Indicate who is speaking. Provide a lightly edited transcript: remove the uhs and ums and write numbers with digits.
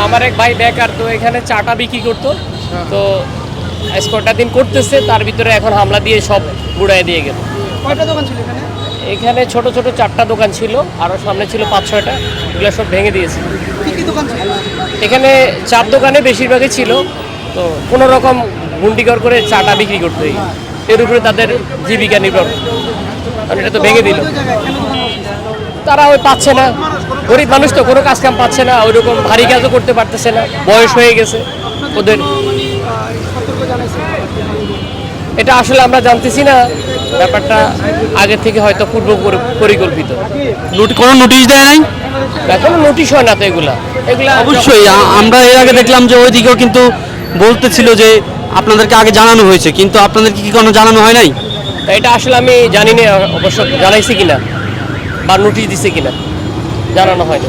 Speaker 1: আমার এক ভাই বেকার, তো এখানে চাটা বিক্রি করতো, তো কটা দিন করতেছে, তার ভিতরে এখন হামলা দিয়ে সব গুড়াই দিয়ে গেল।
Speaker 2: কয়টা দোকান ছিল এখানে?
Speaker 1: এখানে ছোট ছোট 4টা দোকান ছিল, আরও সামনে ছিল 5-6টা, এগুলো সব ভেঙে দিয়েছে।
Speaker 2: কি কি দোকান ছিল
Speaker 1: এখানে চার দোকানে বেশিরভাগই ছিল, তো কোনো রকম গুন্ডিগর করে চাটা বিক্রি করতে, এর উপরে তাদের জীবিকা নির্ভর, কারণ এটা তো ভেঙে দিল। তারা ওই পাচ্ছে না, গরিব মানুষ তো, কোনো কাজ কাম পাচ্ছে না, ওই রকম ভারী কাজও করতে পারতেছে না, বয়স হয়ে গেছে ওদের। এটা আসলে আমরা জানতেছি না, ব্যাপারটা আগে থেকে হয়তো পূর্ব পরিকল্পিত।
Speaker 3: কোনো নোটিশ দেয় নাই?
Speaker 1: কোনো নোটিশ হয় না তো এগুলা।
Speaker 3: অবশ্যই আমরা এর আগে দেখলাম যে ওইদিকেও কিন্তু বলতেছিল যে আপনাদেরকে আগে জানানো হয়েছে, কিন্তু আপনাদেরকে কি কোনো জানানো হয় নাই?
Speaker 1: এটা আসলে আমি জানি না অবশ্য জানাইছি কিনা বা নোটিশ দিছে কিনা, জানানো হয়নি।